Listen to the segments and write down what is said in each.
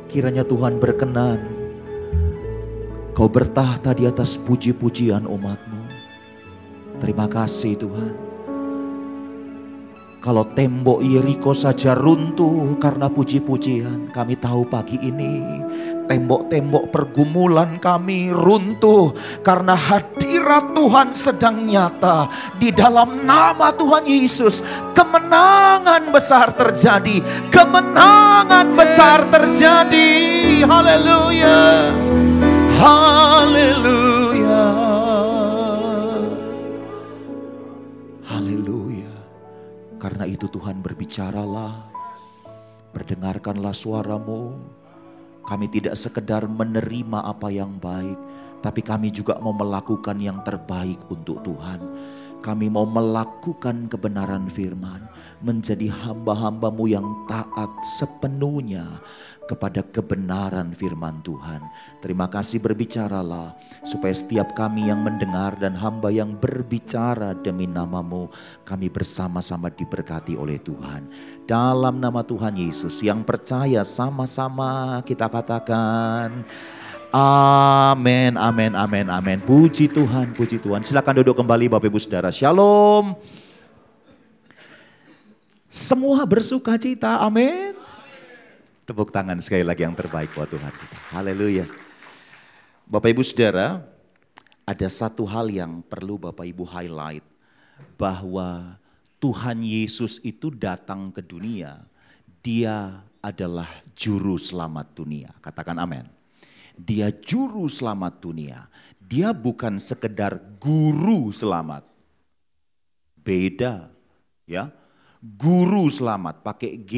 Kiranya Tuhan berkenan, Kau bertahta di atas puji-pujian umat-Mu. Terima kasih Tuhan. Kalau tembok Yeriko saja runtuh karena puji-pujian, kami tahu pagi ini tembok-tembok pergumulan kami runtuh karena hadirat Tuhan sedang nyata. Di dalam nama Tuhan Yesus, kemenangan besar terjadi. Kemenangan besar terjadi. Haleluya. Haleluya. Haleluya. Karena itu Tuhan berbicaralah, berdengarkanlah suara-Mu. Kami tidak sekedar menerima apa yang baik, tapi kami juga mau melakukan yang terbaik untuk Tuhan. Kami mau melakukan kebenaran firman, menjadi hamba-hamba-Mu yang taat sepenuhnya kepada kebenaran firman Tuhan. Terima kasih, berbicaralah supaya setiap kami yang mendengar dan hamba yang berbicara demi nama-Mu, kami bersama-sama diberkati oleh Tuhan. Dalam nama Tuhan Yesus, yang percaya sama-sama kita katakan amin, amin, amin, amin. Puji Tuhan, puji Tuhan. Silakan duduk kembali Bapak Ibu Saudara. Shalom. Semua bersuka cita, amin. Tepuk tangan sekali lagi yang terbaik buat Tuhan kita. Haleluya. Bapak Ibu Saudara, ada satu hal yang perlu Bapak Ibu highlight. Bahwa Tuhan Yesus itu datang ke dunia. Dia adalah juru selamat dunia. Katakan amin. Dia juru selamat dunia. Dia bukan sekedar guru selamat. Beda ya. Guru selamat pakai G.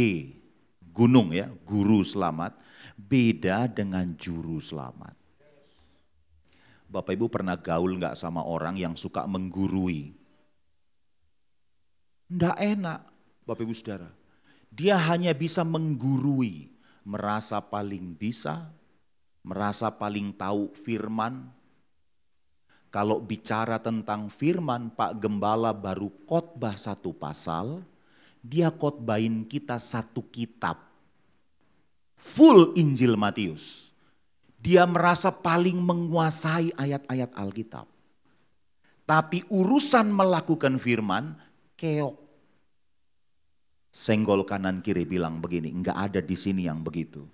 Gunung ya, guru selamat. Beda dengan juru selamat. Bapak Ibu pernah gaul gak sama orang yang suka menggurui? Nggak enak Bapak Ibu Saudara. Dia hanya bisa menggurui. Merasa paling bisa. Merasa paling tahu firman. Kalau bicara tentang firman, Pak Gembala baru khotbah satu pasal, dia khotbahin kita satu kitab. Full Injil Matius. Dia merasa paling menguasai ayat-ayat Alkitab. Tapi urusan melakukan firman, keok. Senggol kanan kiri bilang begini, enggak ada di sini yang begitu.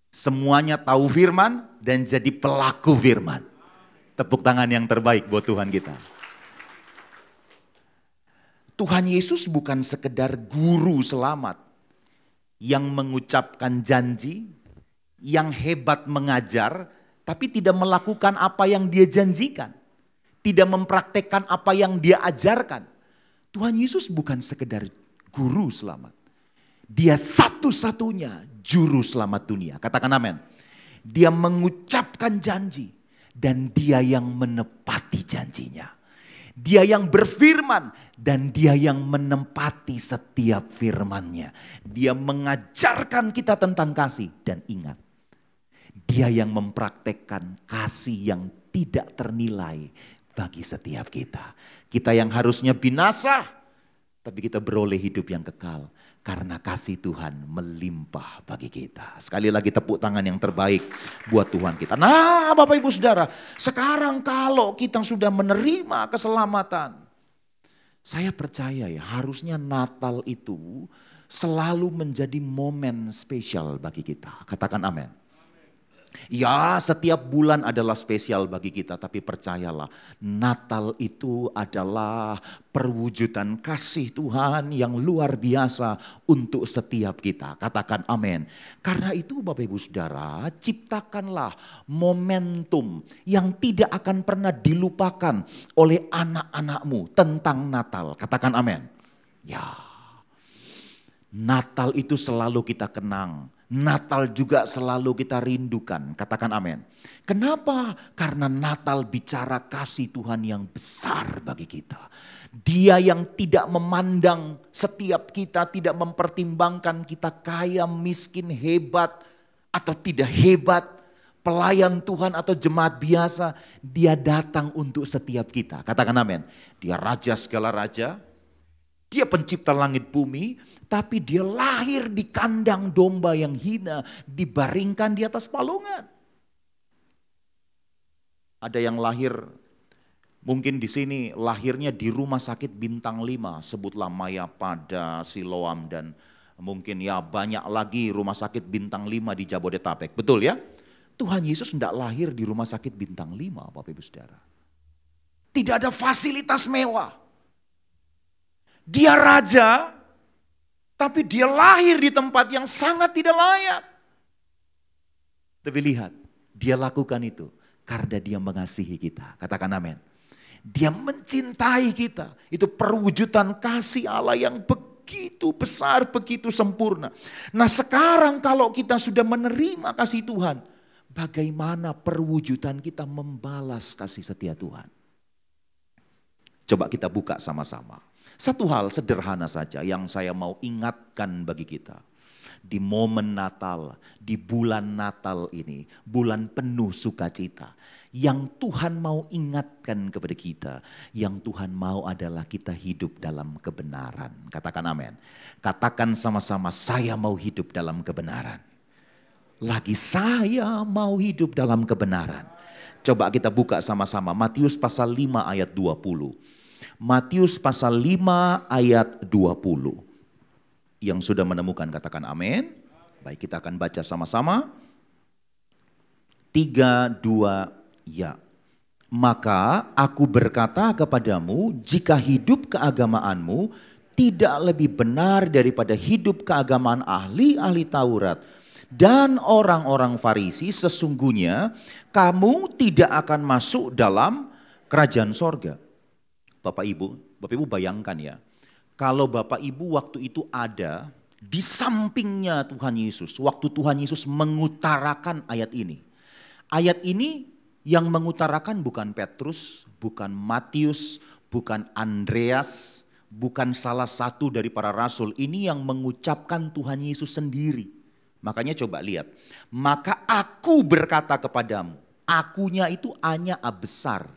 Semuanya tahu firman dan jadi pelaku firman. Tepuk tangan yang terbaik buat Tuhan kita. Tuhan Yesus bukan sekedar guru selamat yang mengucapkan janji, yang hebat mengajar, tapi tidak melakukan apa yang dia janjikan. Tidak mempraktekkan apa yang dia ajarkan. Tuhan Yesus bukan sekedar guru selamat. Dia satu-satunya juru selamat dunia. Katakan amin. Dia mengucapkan janji dan dia yang menepati janjinya. Dia yang berfirman dan dia yang menempati setiap firman-Nya. Dia mengajarkan kita tentang kasih dan ingat. Dia yang mempraktekkan kasih yang tidak ternilai bagi setiap kita. Kita yang harusnya binasa, tapi kita beroleh hidup yang kekal. Karena kasih Tuhan melimpah bagi kita. Sekali lagi tepuk tangan yang terbaik buat Tuhan kita. Nah Bapak Ibu Saudara, sekarang kalau kita sudah menerima keselamatan. Saya percaya ya harusnya Natal itu selalu menjadi momen spesial bagi kita. Katakan amin. Ya setiap bulan adalah spesial bagi kita, tapi percayalah Natal itu adalah perwujudan kasih Tuhan yang luar biasa untuk setiap kita. Katakan amin. Karena itu Bapak Ibu Saudara, ciptakanlah momentum yang tidak akan pernah dilupakan oleh anak-anakmu tentang Natal. Katakan amin. Ya, Natal itu selalu kita kenang. Natal juga selalu kita rindukan. Katakan amin. Kenapa? Karena Natal bicara kasih Tuhan yang besar bagi kita. Dia yang tidak memandang setiap kita, tidak mempertimbangkan kita kaya, miskin, hebat atau tidak hebat. Pelayan Tuhan atau jemaat biasa. Dia datang untuk setiap kita. Katakan amin. Dia raja segala raja. Dia pencipta langit bumi, tapi dia lahir di kandang domba yang hina, dibaringkan di atas palungan. Ada yang lahir, mungkin di sini lahirnya di rumah sakit bintang 5, sebutlah Mayapada, Siloam, dan mungkin ya banyak lagi rumah sakit bintang 5 di Jabodetabek. Betul ya? Tuhan Yesus tidak lahir di rumah sakit bintang 5, Bapak Ibu Saudara. Tidak ada fasilitas mewah. Dia raja, tapi dia lahir di tempat yang sangat tidak layak. Tapi lihat, dia lakukan itu karena dia mengasihi kita. Katakan amin. Dia mencintai kita. Itu perwujudan kasih Allah yang begitu besar, begitu sempurna. Nah sekarang kalau kita sudah menerima kasih Tuhan, bagaimana perwujudan kita membalas kasih setia Tuhan? Coba kita buka sama-sama. Satu hal sederhana saja yang saya mau ingatkan bagi kita. Di momen Natal, di bulan Natal ini, bulan penuh sukacita. Yang Tuhan mau ingatkan kepada kita, yang Tuhan mau adalah kita hidup dalam kebenaran. Katakan amin. Katakan sama-sama, saya mau hidup dalam kebenaran. Lagi saya mau hidup dalam kebenaran. Coba kita buka sama-sama Matius pasal 5 ayat 20. Matius pasal 5 ayat 20. Yang sudah menemukan katakan amin. Baik, kita akan baca sama-sama. 3, 2, ya. Maka aku berkata kepadamu, jika hidup keagamaanmu tidak lebih benar daripada hidup keagamaan ahli-ahli Taurat dan orang-orang Farisi, sesungguhnya kamu tidak akan masuk dalam kerajaan sorga. Bapak Ibu bayangkan ya, kalau Bapak Ibu waktu itu ada di sampingnya Tuhan Yesus, waktu Tuhan Yesus mengutarakan ayat ini. Ayat ini yang mengutarakan bukan Petrus, bukan Matius, bukan Andreas, bukan salah satu dari para rasul. Ini yang mengucapkan Tuhan Yesus sendiri. Makanya coba lihat, maka aku berkata kepadamu, akunya itu hanya A besar.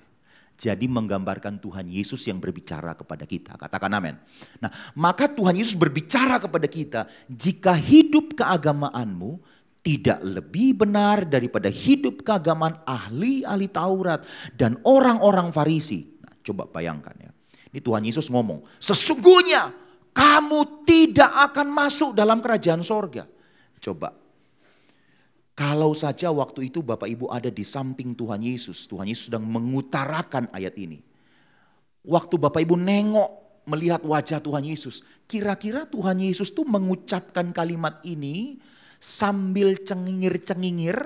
Jadi menggambarkan Tuhan Yesus yang berbicara kepada kita. Katakan amin. Nah, maka Tuhan Yesus berbicara kepada kita, jika hidup keagamaanmu tidak lebih benar daripada hidup keagamaan ahli-ahli Taurat dan orang-orang Farisi. Nah, coba bayangkan ya. Ini Tuhan Yesus ngomong, sesungguhnya kamu tidak akan masuk dalam kerajaan sorga. Coba. Kalau saja waktu itu Bapak Ibu ada di samping Tuhan Yesus sedang mengutarakan ayat ini. Waktu Bapak Ibu nengok melihat wajah Tuhan Yesus, kira-kira Tuhan Yesus tuh mengucapkan kalimat ini sambil cengingir-cengingir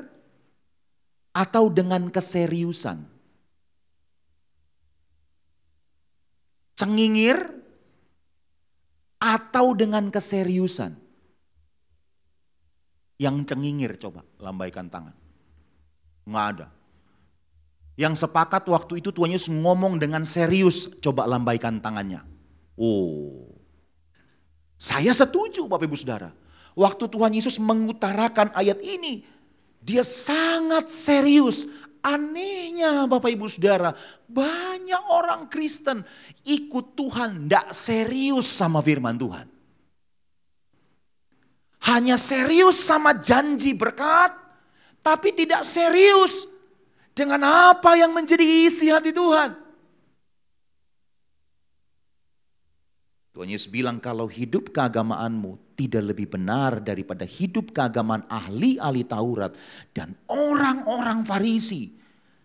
atau dengan keseriusan? Cengingir atau dengan keseriusan? Yang cengingir coba lambaikan tangan. Nggak ada. Yang sepakat waktu itu Tuhan Yesus ngomong dengan serius, coba lambaikan tangannya. Oh, saya setuju Bapak Ibu Saudara. Waktu Tuhan Yesus mengutarakan ayat ini, dia sangat serius. Anehnya Bapak Ibu Saudara, banyak orang Kristen ikut Tuhan tidak serius sama firman Tuhan. Hanya serius sama janji berkat, tapi tidak serius dengan apa yang menjadi isi hati Tuhan. Tuhan Yesus bilang kalau hidup keagamaanmu tidak lebih benar daripada hidup keagamaan ahli-ahli Taurat dan orang-orang Farisi,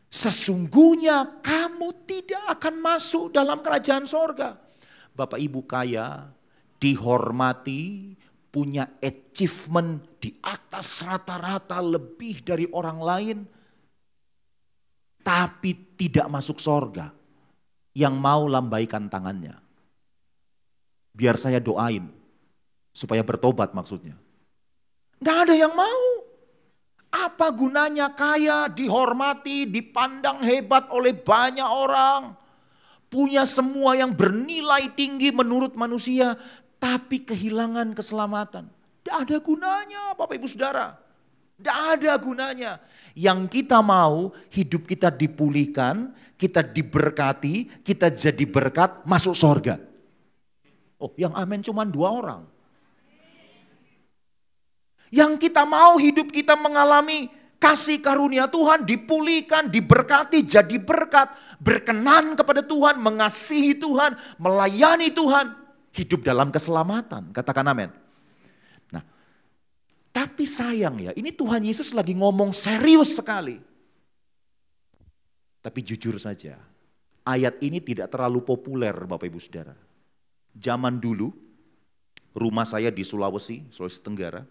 sesungguhnya kamu tidak akan masuk dalam kerajaan sorga. Bapak Ibu kaya, dihormati, punya achievement di atas rata-rata lebih dari orang lain, tapi tidak masuk sorga. Yang mau lambaikan tangannya. Biar saya doain, supaya bertobat maksudnya. Nggak ada yang mau. Apa gunanya kaya, dihormati, dipandang hebat oleh banyak orang. Punya semua yang bernilai tinggi menurut manusia, tapi kehilangan keselamatan. Tidak ada gunanya Bapak Ibu Saudara. Tidak ada gunanya. Yang kita mau hidup kita dipulihkan, kita diberkati, kita jadi berkat, masuk sorga. Oh, yang amin cuma 2 orang. Yang kita mau hidup kita mengalami kasih karunia Tuhan, dipulihkan, diberkati, jadi berkat, berkenan kepada Tuhan, mengasihi Tuhan, melayani Tuhan, hidup dalam keselamatan. Katakan amin. Nah, tapi sayang ya, ini Tuhan Yesus lagi ngomong serius sekali. Tapi jujur saja, ayat ini tidak terlalu populer Bapak Ibu Saudara. Zaman dulu, rumah saya di Sulawesi Tenggara,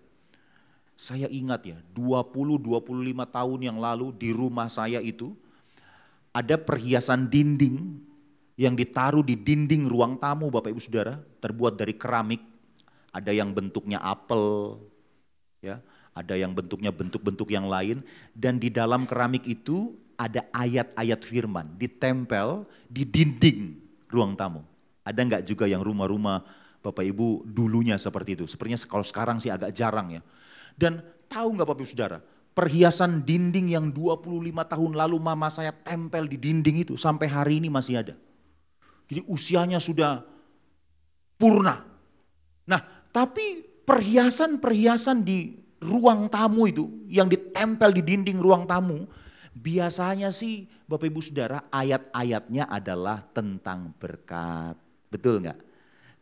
saya ingat ya 20-25 tahun yang lalu di rumah saya itu ada perhiasan dinding yang ditaruh di dinding ruang tamu Bapak Ibu Saudara, terbuat dari keramik. Ada yang bentuknya apel, ya, ada yang bentuknya bentuk-bentuk yang lain, dan di dalam keramik itu ada ayat-ayat firman ditempel di dinding ruang tamu. Ada enggak juga yang rumah-rumah Bapak Ibu dulunya seperti itu? Sepertinya kalau sekarang sih agak jarang ya. Dan tahu enggak Bapak Ibu Saudara, perhiasan dinding yang 25 tahun lalu mama saya tempel di dinding itu sampai hari ini masih ada. Jadi usianya sudah purna. Nah, tapi perhiasan-perhiasan di ruang tamu itu yang ditempel di dinding ruang tamu, biasanya sih Bapak Ibu Saudara ayat-ayatnya adalah tentang berkat. Betul enggak?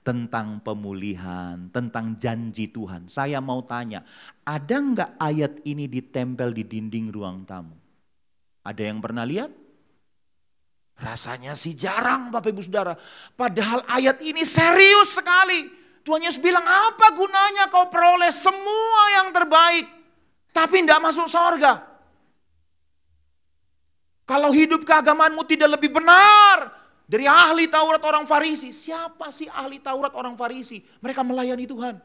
Tentang pemulihan, tentang janji Tuhan. Saya mau tanya, ada enggak ayat ini ditempel di dinding ruang tamu? Ada yang pernah lihat? Rasanya sih jarang Bapak Ibu Saudara. Padahal ayat ini serius sekali. Tuhan Yesus bilang, apa gunanya kau peroleh semua yang terbaik, tapi tidak masuk surga? Kalau hidup keagamaanmu tidak lebih benar dari ahli Taurat orang Farisi. Siapa sih ahli Taurat orang Farisi? Mereka melayani Tuhan.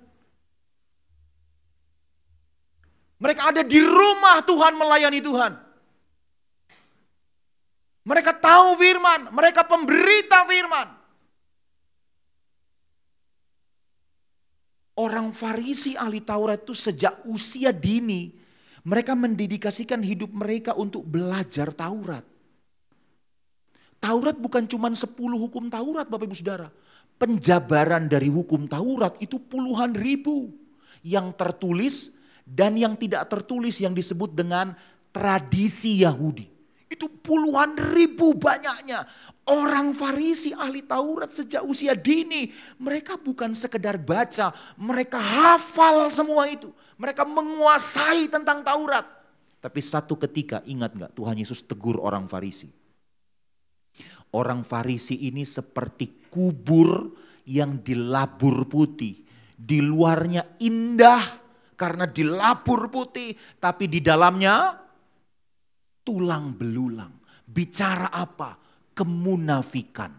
Mereka ada di rumah Tuhan melayani Tuhan. Mereka tahu firman, mereka pemberita firman. Orang Farisi ahli Taurat itu sejak usia dini, mereka mendedikasikan hidup mereka untuk belajar Taurat. Taurat bukan cuma 10 hukum Taurat Bapak Ibu Saudara. Penjabaran dari hukum Taurat itu puluhan ribu. Yang tertulis dan yang tidak tertulis yang disebut dengan tradisi Yahudi. Itu puluhan ribu banyaknya. Orang Farisi ahli Taurat sejak usia dini. Mereka bukan sekedar baca. Mereka hafal semua itu. Mereka menguasai tentang Taurat. Tapi satu ketika ingat gak Tuhan Yesus tegur orang Farisi. Orang Farisi ini seperti kubur yang dilabur putih. Di luarnya indah karena dilabur putih. Tapi di dalamnya tulang belulang. Bicara apa? Kemunafikan.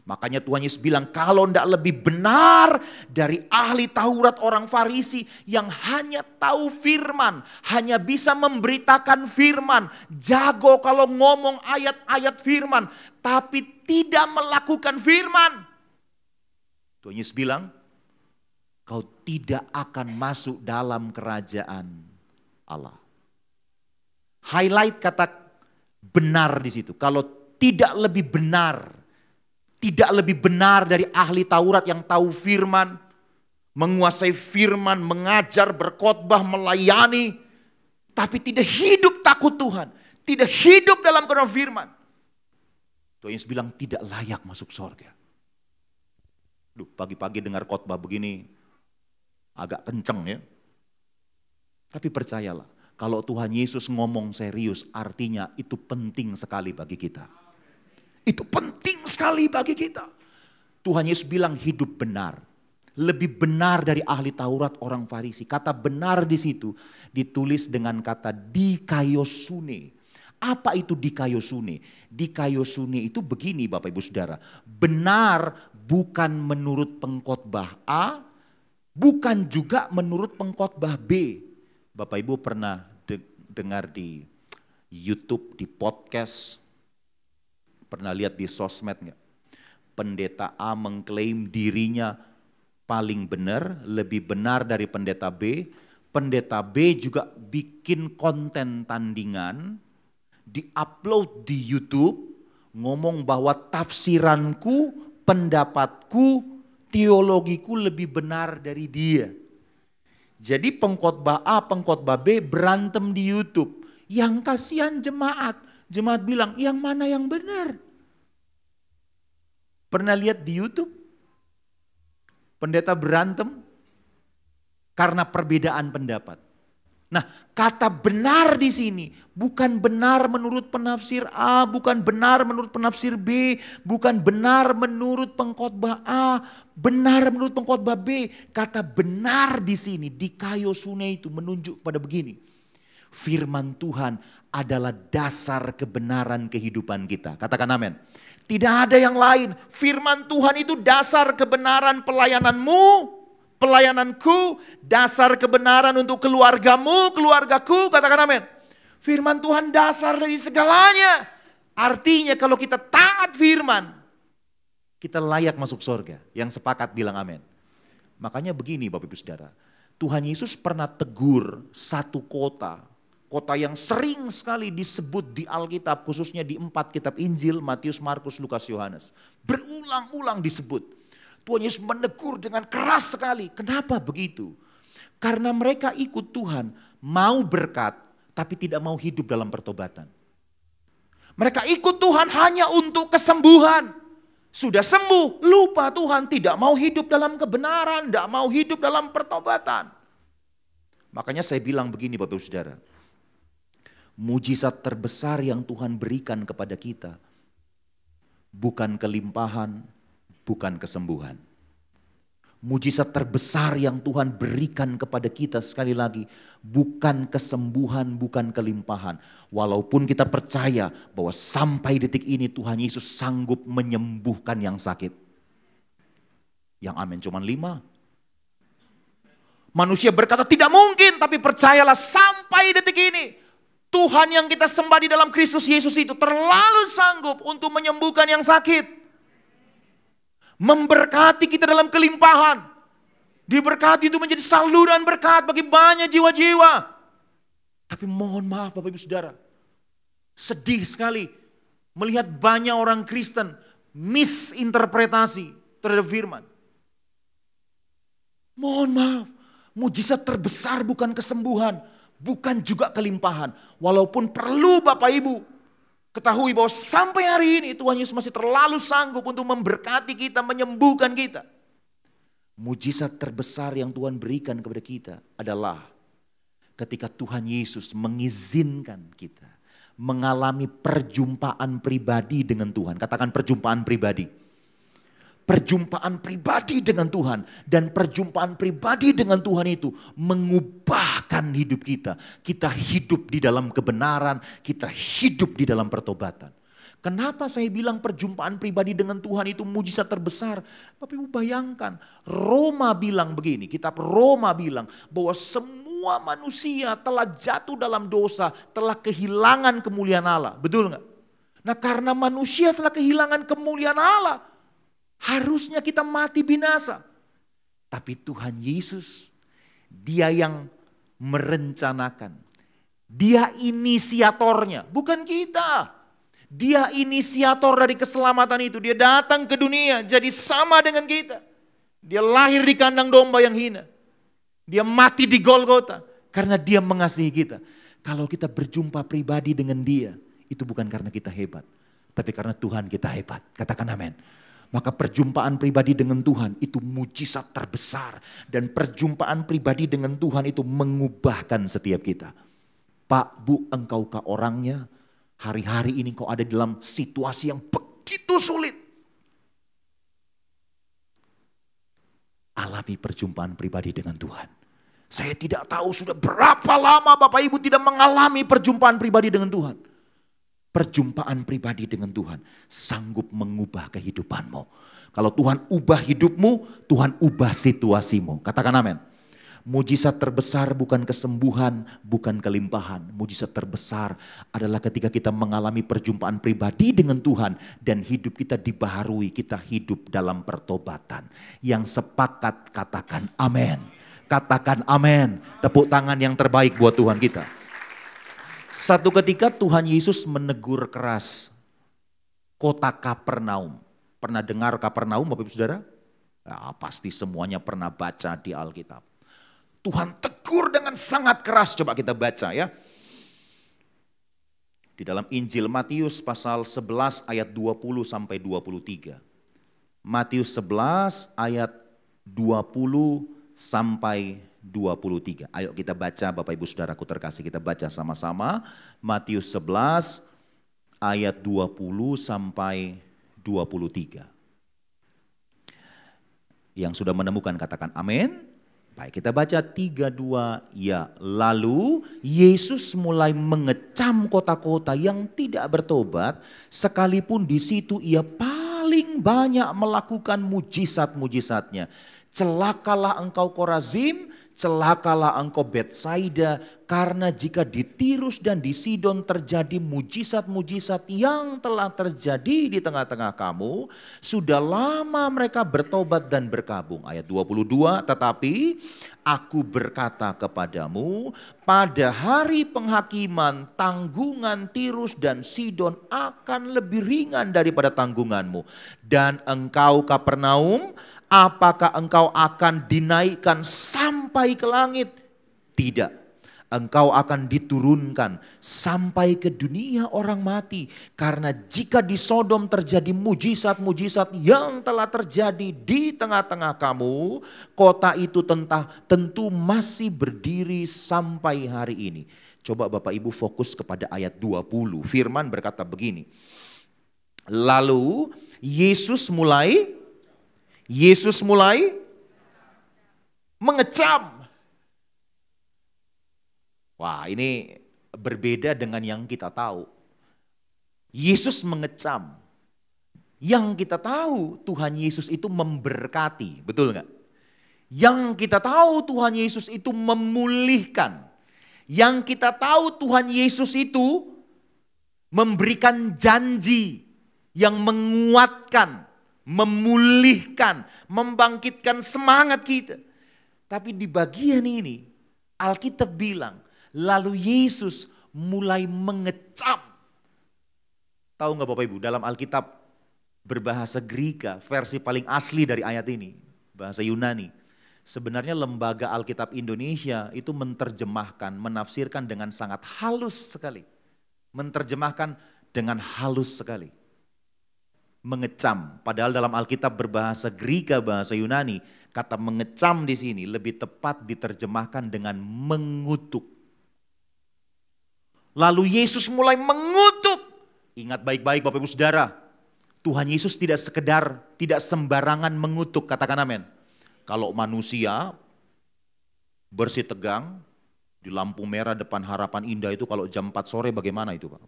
Makanya Tuhan Yesus bilang kalau tidak lebih benar dari ahli Taurat orang Farisi yang hanya tahu firman, hanya bisa memberitakan firman, jago kalau ngomong ayat-ayat firman, tapi tidak melakukan firman. Tuhan Yesus bilang, kau tidak akan masuk dalam kerajaan Allah. Highlight kata benar di situ. Kalau tidak lebih benar. Tidak lebih benar dari ahli Taurat yang tahu firman, menguasai firman, mengajar, berkhotbah, melayani, tapi tidak hidup takut Tuhan, tidak hidup dalam kebenaran firman. Tuhan Yesus bilang tidak layak masuk surga. Duh, pagi-pagi dengar khotbah begini agak kenceng ya. Tapi percayalah, kalau Tuhan Yesus ngomong serius, artinya itu penting sekali bagi kita. Itu penting sekali bagi kita. Tuhan Yesus bilang hidup benar. Lebih benar dari ahli Taurat orang Farisi. Kata benar di situ ditulis dengan kata dikaiosune. Apa itu dikaiosune? Dikaiosune itu begini Bapak Ibu Saudara. Benar bukan menurut pengkhotbah A, bukan juga menurut pengkhotbah B. Bapak Ibu pernah dengar di YouTube, di podcast, pernah lihat di sosmed nggak? Pendeta A mengklaim dirinya paling benar, lebih benar dari pendeta B. Pendeta B juga bikin konten tandingan, diupload di YouTube, ngomong bahwa tafsiranku, pendapatku teologiku lebih benar dari dia. Jadi pengkhotbah A, pengkhotbah B berantem di YouTube. Yang kasihan jemaat. Jemaat bilang, yang mana yang benar? Pernah lihat di YouTube? Pendeta berantem karena perbedaan pendapat. Nah, kata benar di sini bukan benar menurut penafsir A, bukan benar menurut penafsir B, bukan benar menurut pengkhotbah A, benar menurut pengkhotbah B. Kata benar di sini di kayu sunai itu menunjuk pada begini. Firman Tuhan adalah dasar kebenaran kehidupan kita. Katakan amin. Tidak ada yang lain. Firman Tuhan itu dasar kebenaran pelayananmu, pelayananku, dasar kebenaran untuk keluargamu, keluargaku, katakan amin. Firman Tuhan dasar dari segalanya. Artinya kalau kita taat firman, kita layak masuk surga. Yang sepakat bilang amin. Makanya begini Bapak Ibu Saudara, Tuhan Yesus pernah tegur satu kota yang sering sekali disebut di Alkitab, khususnya di 4 kitab Injil, Matius, Markus, Lukas, Yohanes. Berulang-ulang disebut. Tuhan Yesus menegur dengan keras sekali. Kenapa begitu? Karena mereka ikut Tuhan, mau berkat, tapi tidak mau hidup dalam pertobatan. Mereka ikut Tuhan hanya untuk kesembuhan. Sudah sembuh, lupa Tuhan, tidak mau hidup dalam kebenaran, tidak mau hidup dalam pertobatan. Makanya saya bilang begini Bapak Ibu Saudara, mujizat terbesar yang Tuhan berikan kepada kita, bukan kelimpahan, bukan kesembuhan. Mujizat terbesar yang Tuhan berikan kepada kita sekali lagi, bukan kesembuhan, bukan kelimpahan. Walaupun kita percaya bahwa sampai detik ini Tuhan Yesus sanggup menyembuhkan yang sakit. Yang amin cuma 5. Manusia berkata tidak mungkin, tapi percayalah sampai detik ini Tuhan yang kita sembah di dalam Kristus Yesus itu terlalu sanggup untuk menyembuhkan yang sakit. Memberkati kita dalam kelimpahan. Diberkati itu menjadi saluran berkat bagi banyak jiwa-jiwa. Tapi mohon maaf Bapak Ibu Saudara, sedih sekali melihat banyak orang Kristen misinterpretasi terhadap firman. Mohon maaf, mujizat terbesar bukan kesembuhan, bukan juga kelimpahan. Walaupun perlu Bapak Ibu ketahui bahwa sampai hari ini Tuhan Yesus masih terlalu sanggup untuk memberkati kita, menyembuhkan kita. Mujizat terbesar yang Tuhan berikan kepada kita adalah ketika Tuhan Yesus mengizinkan kita mengalami perjumpaan pribadi dengan Tuhan. Katakan perjumpaan pribadi. Perjumpaan pribadi dengan Tuhan, dan perjumpaan pribadi dengan Tuhan itu mengubahkan hidup kita. Kita hidup di dalam kebenaran, kita hidup di dalam pertobatan. Kenapa saya bilang perjumpaan pribadi dengan Tuhan itu mujizat terbesar? Bapak Ibu bayangkan, Roma bilang begini, kitab Roma bilang bahwa semua manusia telah jatuh dalam dosa, telah kehilangan kemuliaan Allah. Betul nggak? Nah karena manusia telah kehilangan kemuliaan Allah, harusnya kita mati binasa. Tapi Tuhan Yesus, Dia yang merencanakan. Dia inisiatornya, bukan kita. Dia inisiator dari keselamatan itu. Dia datang ke dunia jadi sama dengan kita. Dia lahir di kandang domba yang hina. Dia mati di Golgota karena Dia mengasihi kita. Kalau kita berjumpa pribadi dengan Dia, itu bukan karena kita hebat, tapi karena Tuhan kita hebat. Katakan amin. Maka perjumpaan pribadi dengan Tuhan itu mujizat terbesar. Dan perjumpaan pribadi dengan Tuhan itu mengubahkan setiap kita. Pak, Bu, engkaukah orangnya? Hari-hari ini kau ada dalam situasi yang begitu sulit. Alami perjumpaan pribadi dengan Tuhan. Saya tidak tahu sudah berapa lama Bapak Ibu tidak mengalami perjumpaan pribadi dengan Tuhan. Perjumpaan pribadi dengan Tuhan sanggup mengubah kehidupanmu. Kalau Tuhan ubah hidupmu, Tuhan ubah situasimu. Katakan amin. Mujizat terbesar bukan kesembuhan, bukan kelimpahan. Mujizat terbesar adalah ketika kita mengalami perjumpaan pribadi dengan Tuhan dan hidup kita dibaharui, kita hidup dalam pertobatan. Yang sepakat katakan amin. Katakan amin. Tepuk tangan yang terbaik buat Tuhan kita. Satu ketika Tuhan Yesus menegur keras kota Kapernaum. Pernah dengar Kapernaum Bapak Ibu Saudara? Ya, pasti semuanya pernah baca di Alkitab. Tuhan tegur dengan sangat keras, coba kita baca ya. Di dalam Injil Matius pasal 11 ayat 20 sampai 23. Matius 11 ayat 20 sampai 23. Ayo kita baca Bapak Ibu Saudaraku terkasih, kita baca sama-sama. Matius 11 ayat 20 sampai 23. Yang sudah menemukan katakan amin. Baik, kita baca 3-2 ya. Lalu Yesus mulai mengecam kota-kota yang tidak bertobat, sekalipun di situ ia paling banyak melakukan mujizat-mujizatnya. Celakalah engkau Korazim, celakalah engkau Betsaida, karena jika di Tirus dan di Sidon terjadi mujizat-mujizat yang telah terjadi di tengah-tengah kamu, sudah lama mereka bertobat dan berkabung. Ayat 22, tetapi aku berkata kepadamu, pada hari penghakiman tanggungan Tirus dan Sidon akan lebih ringan daripada tanggunganmu. Dan engkau Kapernaum, apakah engkau akan dinaikkan sampai ke langit? Tidak. Engkau akan diturunkan sampai ke dunia orang mati. Karena jika di Sodom terjadi mujizat-mujizat yang telah terjadi di tengah-tengah kamu, kota itu tentu masih berdiri sampai hari ini. Coba Bapak Ibu fokus kepada ayat 20. Firman berkata begini. Lalu Yesus mulai mengecam. Wah, ini berbeda dengan yang kita tahu. Yesus mengecam. Yang kita tahu Tuhan Yesus itu memberkati, betul nggak? Yang kita tahu Tuhan Yesus itu memulihkan. Yang kita tahu Tuhan Yesus itu memberikan janji yang menguatkan, memulihkan, membangkitkan semangat kita. Tapi di bagian ini Alkitab bilang, lalu Yesus mulai mengecam. Tahu nggak Bapak Ibu, dalam Alkitab berbahasa Greka, versi paling asli dari ayat ini, bahasa Yunani. Sebenarnya lembaga Alkitab Indonesia itu menerjemahkan, menafsirkan dengan sangat halus sekali. Menerjemahkan dengan halus sekali. Mengecam, padahal dalam Alkitab berbahasa Greka, bahasa Yunani, kata mengecam di sini lebih tepat diterjemahkan dengan mengutuk. Lalu Yesus mulai mengutuk. Ingat baik-baik Bapak Ibu Saudara, Tuhan Yesus tidak sembarangan mengutuk, katakan amin. Kalau manusia bersih tegang di lampu merah depan Harapan Indah itu kalau jam 4 sore bagaimana itu Pak?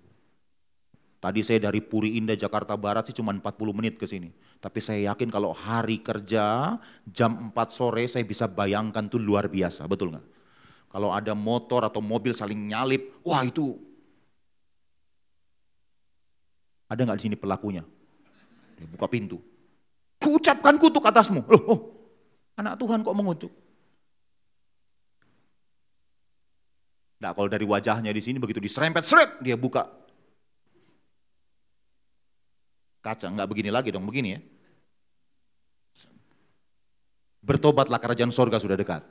Tadi saya dari Puri Indah Jakarta Barat sih cuma 40 menit ke sini. Tapi saya yakin kalau hari kerja jam 4 sore saya bisa bayangkan tuh luar biasa, betul nggak? Kalau ada motor atau mobil saling nyalip, wah itu. Ada nggak di sini pelakunya? Dia buka pintu. Kuucapkan kutuk atasmu. Loh, anak Tuhan kok mengutuk? Nah, kalau dari wajahnya di sini begitu diserempet, seret, dia buka kaca. Nggak begini lagi dong, begini ya. Bertobatlah kerajaan sorga sudah dekat.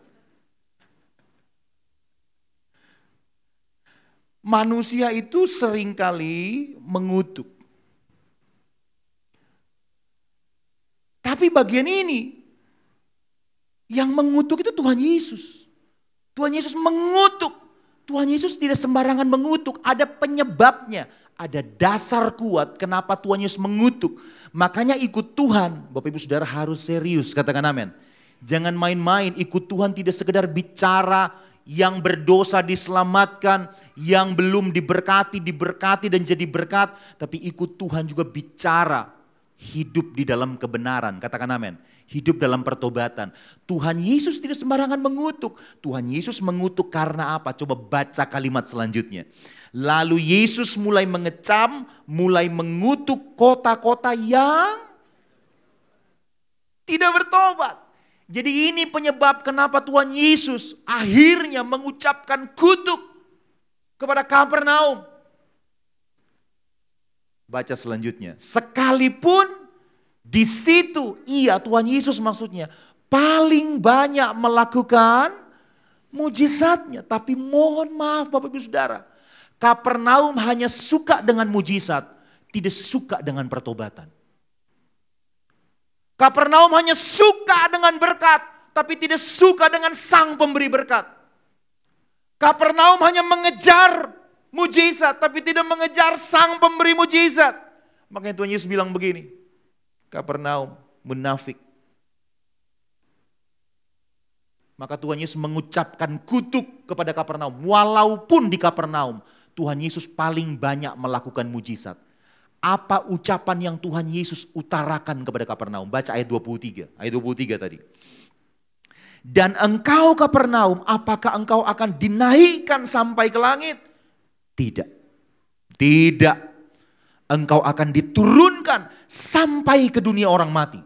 Manusia itu seringkali mengutuk. Tapi bagian ini, yang mengutuk itu Tuhan Yesus. Tuhan Yesus mengutuk. Tuhan Yesus tidak sembarangan mengutuk, ada penyebabnya. Ada dasar kuat kenapa Tuhan Yesus mengutuk. Makanya ikut Tuhan, Bapak Ibu Saudara harus serius, katakan amin. Jangan main-main, ikut Tuhan tidak sekedar bicara yang berdosa diselamatkan, yang belum diberkati dan jadi berkat. Tapi ikut Tuhan juga bicara hidup di dalam kebenaran, katakan amin. Hidup dalam pertobatan. Tuhan Yesus tidak sembarangan mengutuk. Tuhan Yesus mengutuk karena apa? Coba baca kalimat selanjutnya. Lalu Yesus mulai mengecam, mulai mengutuk kota-kota yang tidak bertobat. Jadi ini penyebab kenapa Tuhan Yesus akhirnya mengucapkan kutuk kepada Kapernaum. Baca selanjutnya. Sekalipun Di situ Tuhan Yesus maksudnya paling banyak melakukan mujizatnya. Tapi mohon maaf Bapak Ibu Saudara, Kapernaum hanya suka dengan mujizat, tidak suka dengan pertobatan. Kapernaum hanya suka dengan berkat, tapi tidak suka dengan sang pemberi berkat. Kapernaum hanya mengejar mujizat, tapi tidak mengejar sang pemberi mujizat. Makanya Tuhan Yesus bilang begini, Kapernaum munafik. Maka Tuhan Yesus mengucapkan kutuk kepada Kapernaum. Walaupun di Kapernaum Tuhan Yesus paling banyak melakukan mujizat. Apa ucapan yang Tuhan Yesus utarakan kepada Kapernaum? Baca ayat 23. Ayat 23 tadi. Dan engkau Kapernaum, apakah engkau akan dinaikkan sampai ke langit? Tidak. Tidak. Engkau akan diturunkan sampai ke dunia orang mati.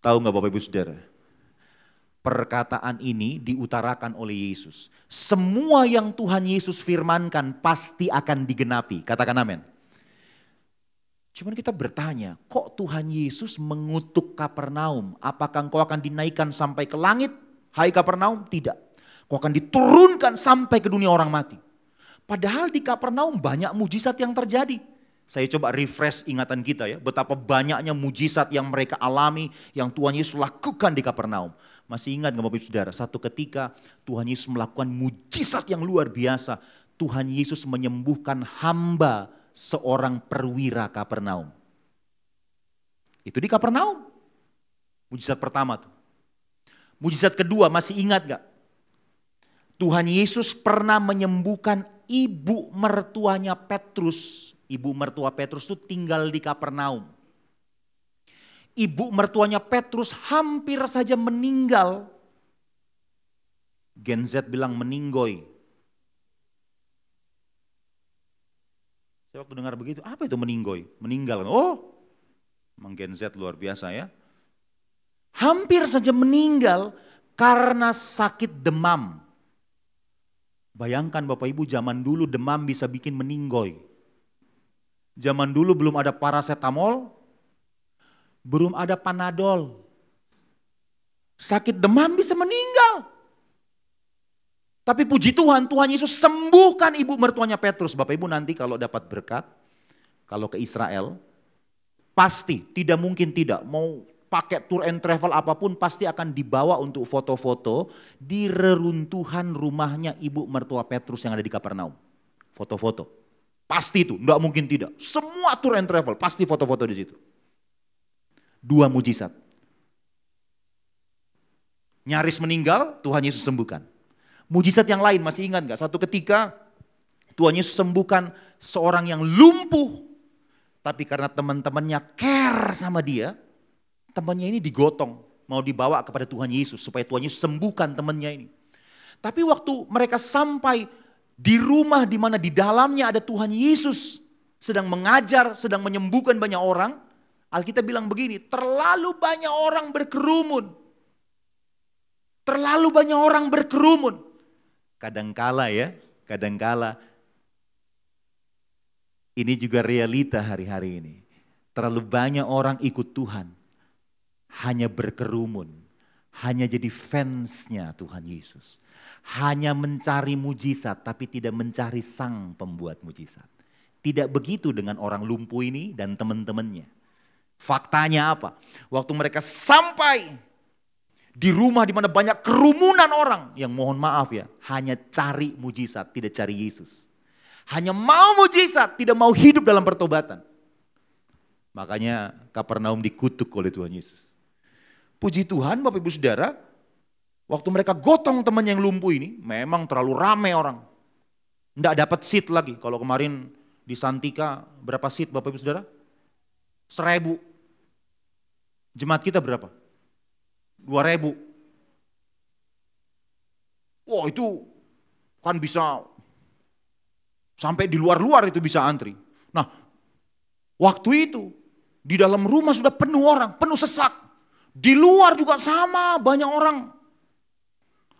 Tahu nggak Bapak Ibu Saudara? Perkataan ini diutarakan oleh Yesus. Semua yang Tuhan Yesus firmankan pasti akan digenapi. Katakan amin. Cuman kita bertanya, kok Tuhan Yesus mengutuk Kapernaum? Apakah engkau akan dinaikkan sampai ke langit? Hai Kapernaum, tidak. Kau akan diturunkan sampai ke dunia orang mati. Padahal di Kapernaum banyak mujizat yang terjadi. Saya coba refresh ingatan kita ya, betapa banyaknya mujizat yang mereka alami, yang Tuhan Yesus lakukan di Kapernaum. Masih ingat nggak Bapak Ibu Saudara, satu ketika Tuhan Yesus melakukan mujizat yang luar biasa. Tuhan Yesus menyembuhkan hamba seorang perwira Kapernaum. Itu di Kapernaum. Mujizat pertama tuh. Mujizat kedua masih ingat nggak? Tuhan Yesus pernah menyembuhkan ibu mertuanya Petrus. Ibu mertua Petrus itu tinggal di Kapernaum. Ibu mertuanya Petrus hampir saja meninggal. Gen Z bilang meninggoy. Saya waktu dengar begitu, apa itu meninggoy? Meninggal. Oh, emang Gen Z luar biasa ya. Hampir saja meninggal karena sakit demam. Bayangkan Bapak Ibu, zaman dulu demam bisa bikin meninggoy. Zaman dulu belum ada paracetamol, belum ada panadol. Sakit demam bisa meninggal. Tapi puji Tuhan, Tuhan Yesus sembuhkan ibu mertuanya Petrus. Bapak Ibu nanti kalau dapat berkat, kalau ke Israel, pasti tidak mungkin tidak. Mau pakai tour and travel apapun pasti akan dibawa untuk foto-foto di reruntuhan rumahnya ibu mertua Petrus yang ada di Kapernaum. Foto-foto. Pasti itu, enggak mungkin tidak. Semua tour and travel pasti foto-foto di situ. Dua mujizat. Nyaris meninggal, Tuhan Yesus sembuhkan. Mujizat yang lain masih ingat enggak? Satu ketika Tuhan Yesus sembuhkan seorang yang lumpuh. Tapi karena teman-temannya care sama dia, temannya ini digotong. Mau dibawa kepada Tuhan Yesus supaya Tuhan Yesus sembuhkan temannya ini. Tapi waktu mereka sampai di rumah di mana di dalamnya ada Tuhan Yesus sedang mengajar, sedang menyembuhkan banyak orang. Alkitab bilang begini, terlalu banyak orang berkerumun. Terlalu banyak orang berkerumun. Kadangkala ini juga realita hari-hari ini. Terlalu banyak orang ikut Tuhan, hanya berkerumun, hanya jadi fansnya Tuhan Yesus. Hanya mencari mujizat tapi tidak mencari sang pembuat mujizat. Tidak begitu dengan orang lumpuh ini dan teman-temannya. Faktanya apa? Waktu mereka sampai di rumah di mana banyak kerumunan orang, yang mohon maaf ya, hanya cari mujizat, tidak cari Yesus. Hanya mau mujizat, tidak mau hidup dalam pertobatan. Makanya Kapernaum dikutuk oleh Tuhan Yesus. Puji Tuhan Bapak Ibu Saudara, waktu mereka gotong teman yang lumpuh ini, memang terlalu ramai orang. Nggak dapat seat lagi. Kalau kemarin di Santika, berapa seat Bapak Ibu Saudara? 1.000. Jemaat kita berapa? 2.000. Wah itu kan bisa sampai di luar-luar itu bisa antri. Nah waktu itu di dalam rumah sudah penuh orang, penuh sesak. Di luar juga sama, banyak orang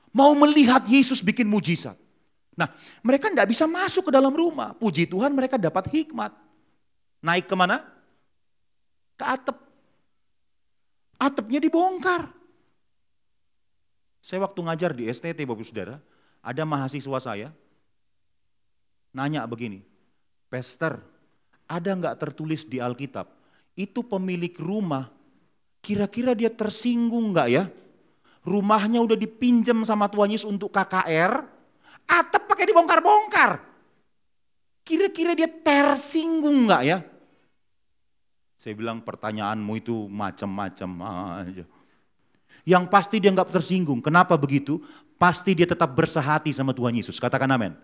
mau melihat Yesus bikin mujizat. Nah mereka tidak bisa masuk ke dalam rumah. Puji Tuhan mereka dapat hikmat. Naik kemana? Ke atap. Atapnya dibongkar. Saya waktu ngajar di STT Bapak Saudara, ada mahasiswa saya nanya begini, Pastor, ada nggak tertulis di Alkitab, itu pemilik rumah, kira-kira dia tersinggung nggak ya? Rumahnya udah dipinjam sama Tuhan Yesus untuk KKR, atap pakai dibongkar-bongkar. Kira-kira dia tersinggung nggak ya? Saya bilang pertanyaanmu itu macam-macam aja. Yang pasti dia nggak tersinggung. Kenapa begitu? Pasti dia tetap bersehati sama Tuhan Yesus. Katakan amin.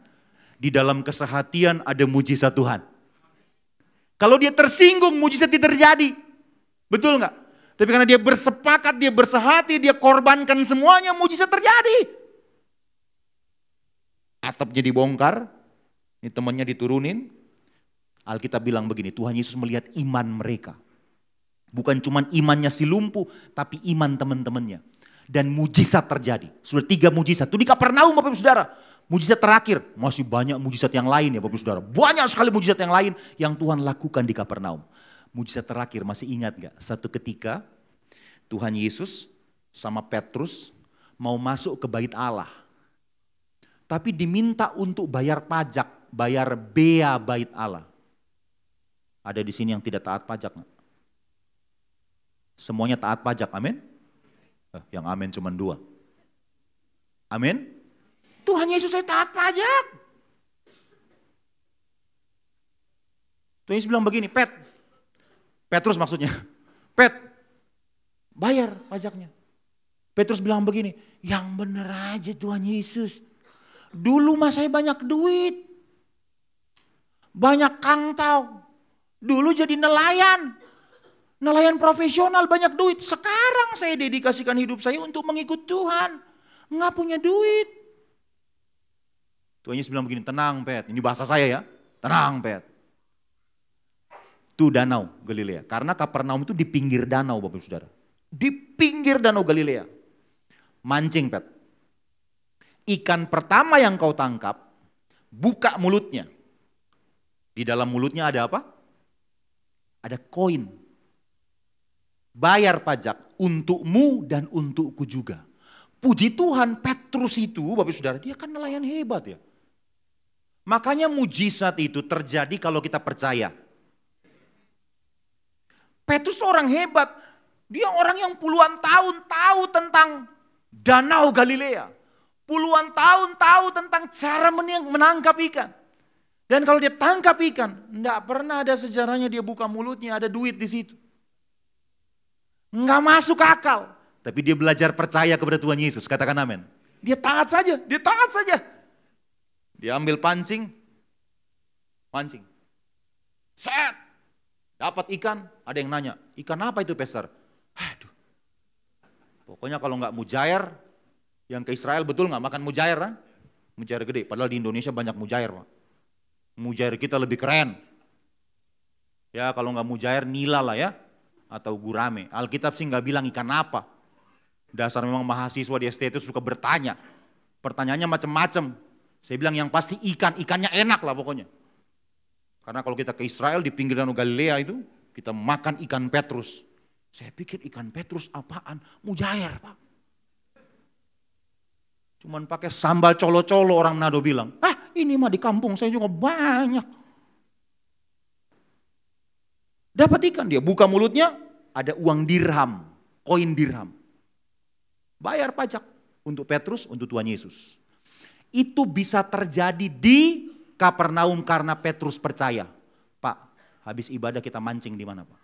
Di dalam kesehatian ada mujizat Tuhan. Kalau dia tersinggung, mujizat tidak terjadi. Betul nggak? Tapi karena dia bersepakat, dia bersehati, dia korbankan semuanya, mujizat terjadi. Atapnya dibongkar, ini temannya diturunin. Alkitab bilang begini, Tuhan Yesus melihat iman mereka. Bukan cuma imannya si lumpuh, tapi iman teman-temannya. Dan mujizat terjadi. Sudah 3 mujizat. Itu di Kapernaum Bapak Ibu Saudara. Mujizat terakhir, masih banyak mujizat yang lain ya Bapak Ibu Saudara. Banyak sekali mujizat yang lain yang Tuhan lakukan di Kapernaum. Mujizat terakhir, masih ingat gak? Satu ketika Tuhan Yesus sama Petrus mau masuk ke bait Allah. Tapi diminta untuk bayar pajak, bayar bea bait Allah. Ada di sini yang tidak taat pajak gak? Semuanya taat pajak, amin? Yang amin cuma 2. Amin? Tuhan Yesus saya taat pajak. Tuhan Yesus bilang begini, Petrus maksudnya, bayar pajaknya. Petrus bilang begini, yang benar aja Tuhan Yesus. Dulu mah saya banyak duit, banyak kangtau. Dulu jadi nelayan profesional banyak duit. Sekarang saya dedikasikan hidup saya untuk mengikut Tuhan. Nggak punya duit. Tuhan Yesus bilang begini, tenang Pet, ini bahasa saya ya. Tenang Pet. Itu danau Galilea. Karena Kapernaum itu di pinggir danau Bapak Saudara. Di pinggir danau Galilea. Mancing Pet. Ikan pertama yang kau tangkap, buka mulutnya. Di dalam mulutnya ada apa? Ada koin. Bayar pajak untukmu dan untukku juga. Puji Tuhan, Petrus itu Bapak Saudara, dia kan nelayan hebat ya. Makanya mujizat itu terjadi kalau kita percaya. Petrus orang hebat. Dia orang yang puluhan tahun tahu tentang danau Galilea. Puluhan tahun tahu tentang cara menangkap ikan. Dan kalau dia tangkap ikan, enggak pernah ada sejarahnya dia buka mulutnya, ada duit di situ. Enggak masuk akal. Tapi dia belajar percaya kepada Tuhan Yesus, katakan amin. Dia taat saja, Dia ambil pancing, mancing. Set, dapat ikan, ada yang nanya, ikan apa itu Pastor? Aduh, pokoknya kalau nggak mujair, yang ke Israel betul nggak makan mujair kan? Mujair gede, padahal di Indonesia banyak mujair Pak. Mujair kita lebih keren. Ya kalau nggak mujair nila lah ya, atau gurame. Alkitab sih nggak bilang ikan apa. Dasar memang mahasiswa di ST itu suka bertanya. Pertanyaannya macam-macam. Saya bilang yang pasti ikannya enak lah pokoknya. Karena kalau kita ke Israel di pinggir danau Galilea itu, kita makan ikan Petrus. Saya pikir ikan Petrus apaan? Mujair Pak. Cuman pakai sambal colo-colo orang Manado bilang, ini mah di kampung saya juga banyak. Dapat ikan, dia buka mulutnya, ada uang dirham, koin dirham. Bayar pajak untuk Petrus, untuk Tuhan Yesus. Itu bisa terjadi di Kapernaum karena Petrus percaya. Pak, habis ibadah kita mancing di mana Pak?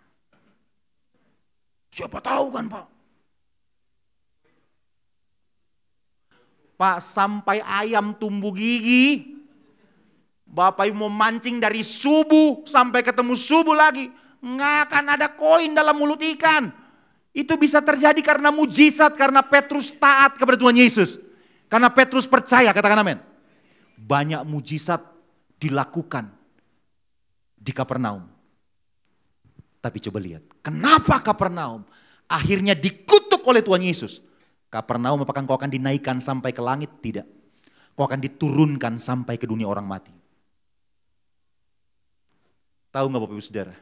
Siapa tahu kan Pak? Pak, sampai ayam tumbuh gigi. Bapak Ibu mau mancing dari subuh sampai ketemu subuh lagi. Nggak akan ada koin dalam mulut ikan. Itu bisa terjadi karena mujizat, karena Petrus taat kepada Tuhan Yesus. Karena Petrus percaya, katakan amin. Banyak mujizat dilakukan di Kapernaum. Tapi coba lihat, kenapa Kapernaum akhirnya dikutuk oleh Tuhan Yesus? Kapernaum apakah kau akan dinaikkan sampai ke langit? Tidak. Kau akan diturunkan sampai ke dunia orang mati. Tahu nggak Bapak Ibu Saudara?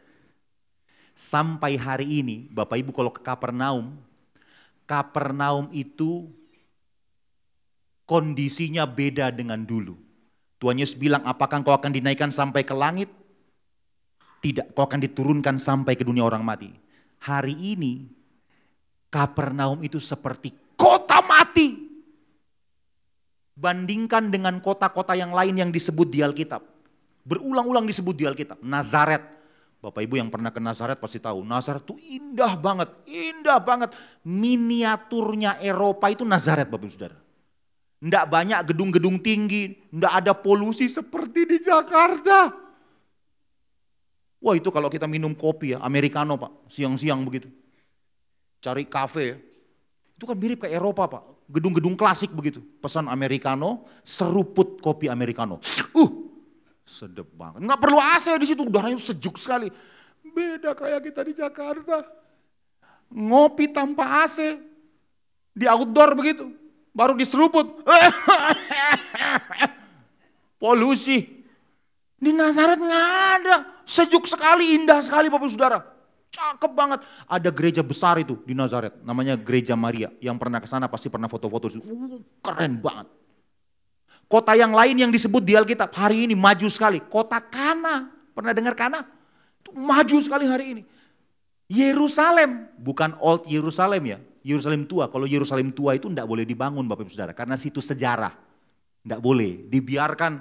Sampai hari ini, Bapak Ibu kalau ke Kapernaum, Kapernaum itu kondisinya beda dengan dulu. Tuhan Yesus bilang, apakah engkau akan dinaikkan sampai ke langit? Tidak, kau akan diturunkan sampai ke dunia orang mati. Hari ini, Kapernaum itu seperti kota mati. Bandingkan dengan kota-kota yang lain yang disebut di Alkitab. Berulang-ulang disebut di Alkitab. Nazaret. Bapak Ibu yang pernah ke Nazaret pasti tahu. Nazaret itu indah banget. Indah banget. Miniaturnya Eropa itu Nazaret Bapak Ibu Saudara. Tidak banyak gedung-gedung tinggi. Tidak ada polusi seperti di Jakarta. Wah itu kalau kita minum kopi ya. Americano Pak. Siang-siang begitu. Cari kafe ya. Itu kan mirip kayak Eropa Pak. Gedung-gedung klasik begitu. Pesan Americano, seruput kopi Americano. Sedap banget. Nggak perlu AC di situ, udaranya sejuk sekali. Beda kayak kita di Jakarta. Ngopi tanpa AC. Di outdoor begitu. Baru diseruput. Polusi. Di Nazaret nggak ada. Sejuk sekali, indah sekali Bapak Saudara. Cakep banget. Ada gereja besar itu di Nazaret. Namanya Gereja Maria. Yang pernah ke sana pasti pernah foto-foto. Keren banget. Kota yang lain yang disebut di Alkitab hari ini maju sekali. Kota Kana. Pernah dengar Kana? Itu maju sekali hari ini. Yerusalem. Bukan Old Yerusalem ya. Yerusalem tua. Kalau Yerusalem tua itu tidak boleh dibangun Bapak Ibu Saudara. Karena situ sejarah. Tidak boleh. Dibiarkan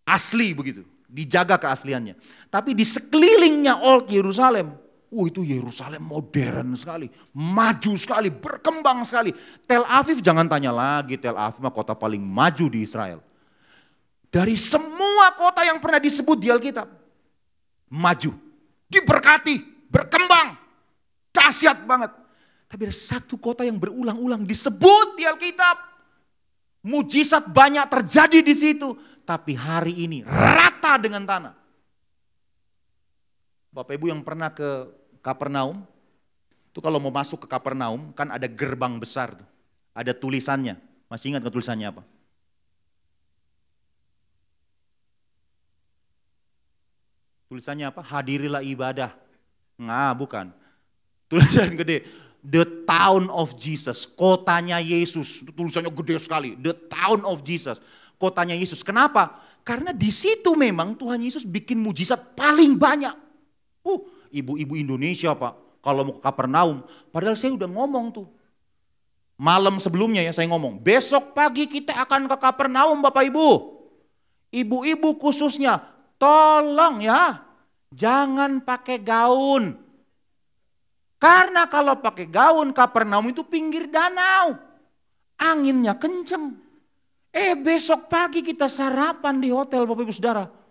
asli begitu. Dijaga keasliannya. Tapi di sekelilingnya Old Yerusalem. Itu Yerusalem modern sekali, maju sekali, berkembang sekali. Tel Aviv jangan tanya lagi, Tel Aviv mah kota paling maju di Israel. Dari semua kota yang pernah disebut di Alkitab, maju, diberkati, berkembang, dahsyat banget. Tapi ada satu kota yang berulang-ulang disebut di Alkitab. Mujizat banyak terjadi di situ, tapi hari ini rata dengan tanah. Bapak Ibu yang pernah ke Kapernaum, itu kalau mau masuk ke Kapernaum kan ada gerbang besar, tuh. Ada tulisannya. Masih ingat nggak tulisannya apa? Tulisannya apa? Hadirilah ibadah. Nah, bukan. Tulisan gede. The Town of Jesus, kotanya Yesus. Tulisannya gede sekali. The Town of Jesus, kotanya Yesus. Kenapa? Karena di situ memang Tuhan Yesus bikin mujizat paling banyak. Ibu-ibu Indonesia Pak, kalau mau ke Kapernaum, padahal saya udah ngomong tuh. Malam sebelumnya ya saya ngomong, besok pagi kita akan ke Kapernaum Bapak Ibu. Ibu-ibu khususnya, tolong ya, jangan pakai gaun. Karena kalau pakai gaun Kapernaum itu pinggir danau. Anginnya kenceng. Besok pagi kita sarapan di hotel Bapak Ibu Saudara.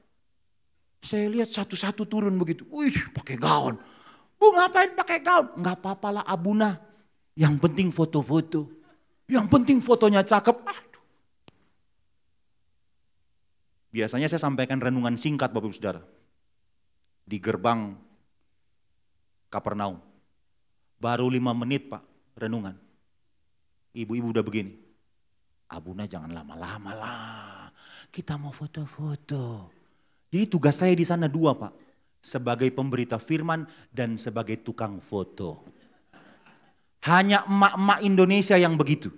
Saya lihat satu-satu turun begitu. Wih, pakai gaun. Bu, ngapain pakai gaun? Enggak apa-apalah Abuna. Yang penting foto-foto. Yang penting fotonya cakep. Aduh. Biasanya saya sampaikan renungan singkat Bapak Ibu Saudara. Di gerbang Kapernaum. Baru 5 menit Pak renungan. Ibu-ibu udah begini. Abuna jangan lama-lama lah. Kita mau foto-foto. Jadi tugas saya di sana 2 Pak, sebagai pemberita firman dan sebagai tukang foto. Hanya emak-emak Indonesia yang begitu.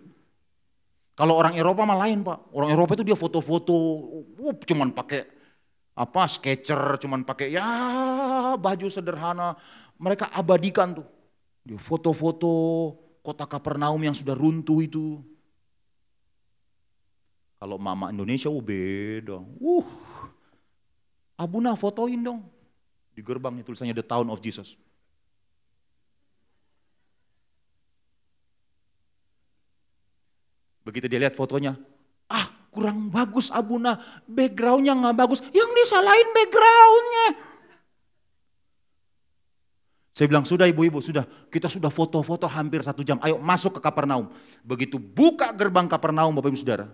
Kalau orang Eropa mah lain Pak, orang Eropa itu dia foto-foto, cuman pakai sketcher, cuman pakai ya baju sederhana. Mereka abadikan tuh, dia foto-foto kota Kapernaum yang sudah runtuh itu. Kalau emak-emak Indonesia beda. Abuna fotoin dong. Di gerbangnya tulisannya The Town of Jesus. Begitu dia lihat fotonya, kurang bagus Abuna, backgroundnya nggak bagus. Yang disalahin backgroundnya. Saya bilang, sudah ibu-ibu, sudah. Kita sudah foto-foto hampir 1 jam. Ayo masuk ke Kapernaum. Begitu buka gerbang Kapernaum Bapak Ibu Saudara.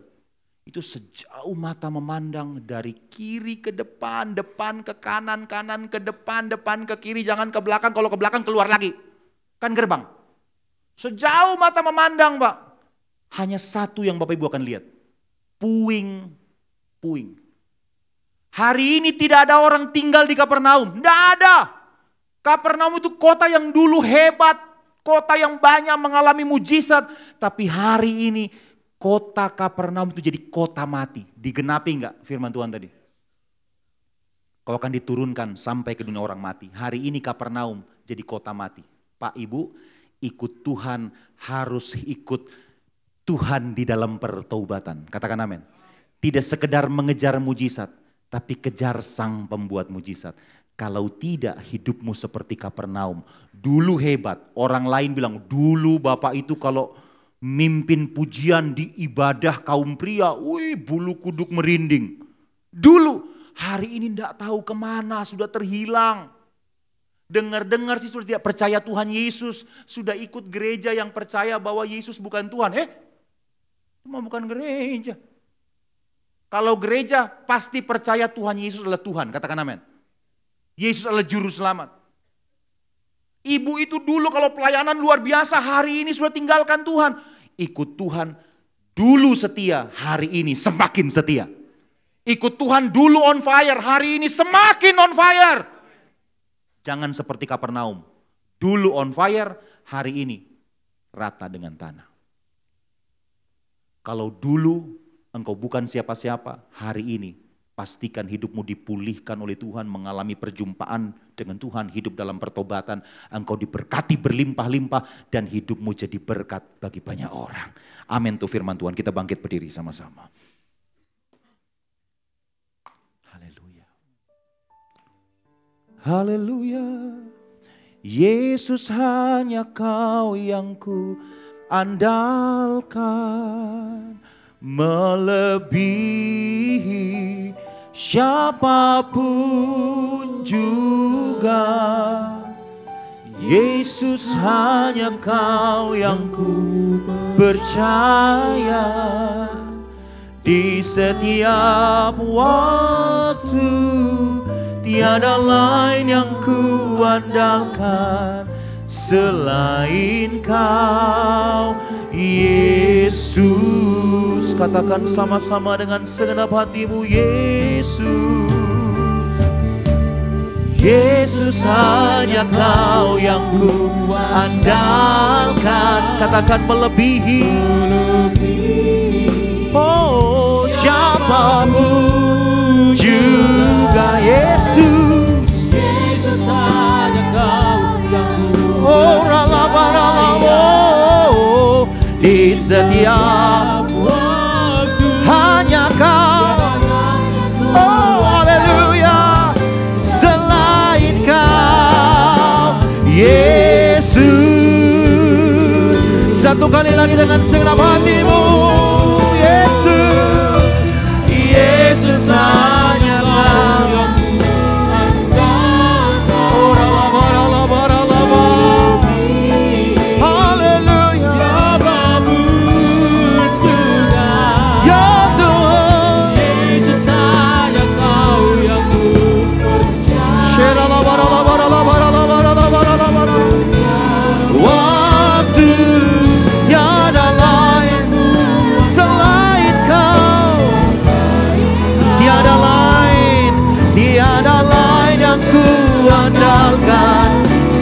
Itu sejauh mata memandang dari kiri ke depan, depan ke kanan, kanan ke depan, depan ke kiri, jangan ke belakang, kalau ke belakang keluar lagi. Kan gerbang. Sejauh mata memandang Pak. Hanya satu yang Bapak Ibu akan lihat. Puing. Hari ini tidak ada orang tinggal di Kapernaum. Tidak ada. Kapernaum itu kota yang dulu hebat, kota yang banyak mengalami mujizat. Tapi hari ini kota Kapernaum itu jadi kota mati. Digenapi enggak firman Tuhan tadi? Kau akan diturunkan sampai ke dunia orang mati. Hari ini Kapernaum jadi kota mati. Pak Ibu, ikut Tuhan harus ikut Tuhan di dalam pertobatan. Katakan amin. Tidak sekedar mengejar mujizat, tapi kejar sang pembuat mujizat. Kalau tidak hidupmu seperti Kapernaum. Dulu hebat, orang lain bilang dulu Bapak itu kalau mimpin pujian di ibadah kaum pria, wih bulu kuduk merinding. Dulu, hari ini tidak tahu kemana, sudah terhilang. Dengar-dengar sih sudah tidak percaya Tuhan Yesus, sudah ikut gereja yang percaya bahwa Yesus bukan Tuhan. Cuma bukan gereja. Kalau gereja pasti percaya Tuhan Yesus adalah Tuhan, katakan amin. Yesus adalah juru selamat. Ibu itu dulu kalau pelayanan luar biasa, hari ini sudah tinggalkan Tuhan. Ikut Tuhan dulu setia, hari ini semakin setia. Ikut Tuhan dulu on fire, hari ini semakin on fire. Jangan seperti Kapernaum. Dulu on fire, hari ini rata dengan tanah. Kalau dulu engkau bukan siapa-siapa, hari ini pastikan hidupmu dipulihkan oleh Tuhan, mengalami perjumpaan dengan Tuhan, hidup dalam pertobatan, engkau diberkati berlimpah-limpah dan hidupmu jadi berkat bagi banyak orang. Amin tuh firman Tuhan, kita bangkit berdiri sama-sama. Haleluya. Haleluya. Yesus hanya Kau yang ku andalkan, melebihi siapapun juga. Yesus hanya Kau yang ku percaya, di setiap waktu tiada lain yang ku andalkan selain Kau, Yesus. Katakan sama-sama dengan segenap hatimu, Yesus. Yesus hanya Kau yang ku andalkan. Katakan melebihi, oh siapapun juga. Yesus, Yesus hanya Kau yang ku oh rala-rala, di setiap waktu hanya Kau, oh haleluya, selain Kau, Yesus. Satu kali lagi dengan segenap hatimu, Yesus. Yesus hanya Kau yang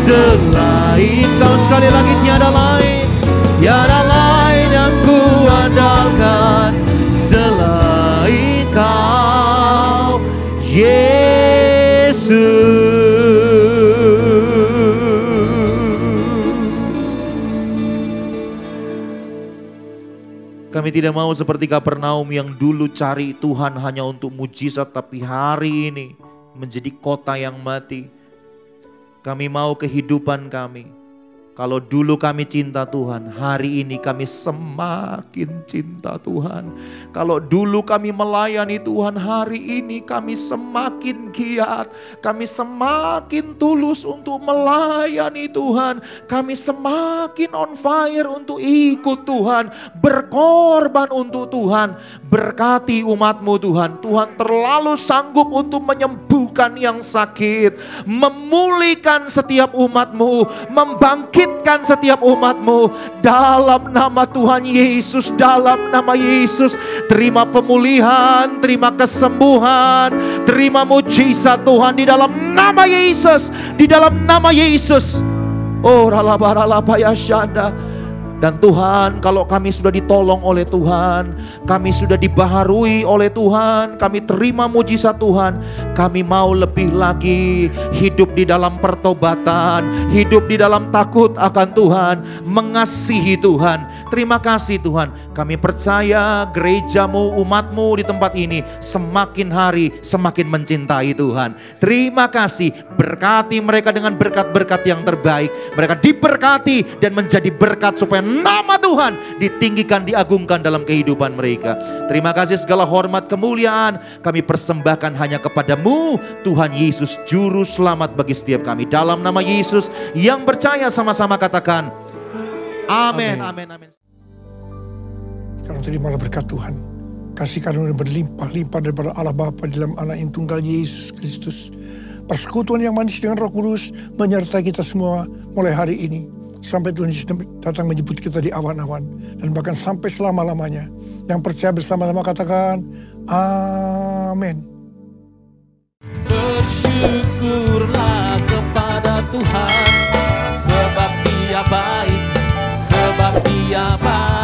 selain Kau. Sekali lagi, tiada lain yang ku andalkan selain Kau, Yesus. Kami tidak mau seperti Kapernaum yang dulu cari Tuhan hanya untuk mujizat, tapi hari ini menjadi kota yang mati. Kami mau kehidupan kami. Kalau dulu kami cinta Tuhan, hari ini kami semakin cinta Tuhan. Kalau dulu kami melayani Tuhan, hari ini kami semakin giat. Kami semakin tulus untuk melayani Tuhan. Kami semakin on fire untuk ikut Tuhan, berkorban untuk Tuhan. Berkati umat-Mu Tuhan. Tuhan terlalu sanggup untuk menyembuhkan yang sakit, memulihkan setiap umat-Mu, membangkitkan bangkitkan setiap umat-Mu dalam nama Tuhan Yesus, dalam nama Yesus. Terima pemulihan, terima kesembuhan, terima mujizat Tuhan di dalam nama Yesus, di dalam nama Yesus. Oh ralabaralaba ya syanda. Dan Tuhan, kalau kami sudah ditolong oleh Tuhan, kami sudah dibaharui oleh Tuhan, kami terima mujizat Tuhan, kami mau lebih lagi hidup di dalam pertobatan, hidup di dalam takut akan Tuhan, mengasihi Tuhan. Terima kasih Tuhan, kami percaya gereja-Mu, umat-Mu di tempat ini semakin hari semakin mencintai Tuhan. Terima kasih, berkati mereka dengan berkat-berkat yang terbaik. Mereka diberkati dan menjadi berkat supaya nama Tuhan ditinggikan, diagungkan dalam kehidupan mereka. Terima kasih, segala hormat kemuliaan kami persembahkan hanya kepada-Mu Tuhan Yesus, Juru Selamat bagi setiap kami. Dalam nama Yesus, yang percaya sama-sama katakan amin. Amin. Amin. Sekarang terimalah berkat Tuhan, kasih karunia berlimpah-limpah daripada Allah Bapa dalam Anak yang tunggal Yesus Kristus. Persekutuan yang manis dengan Roh Kudus menyertai kita semua mulai hari ini sampai Tuhan Yesus datang menjemput kita di awan-awan, dan bahkan sampai selama-lamanya. Yang percaya bersama-sama katakan amin. Bersyukurlah kepada Tuhan, sebab Dia baik, sebab Dia baik.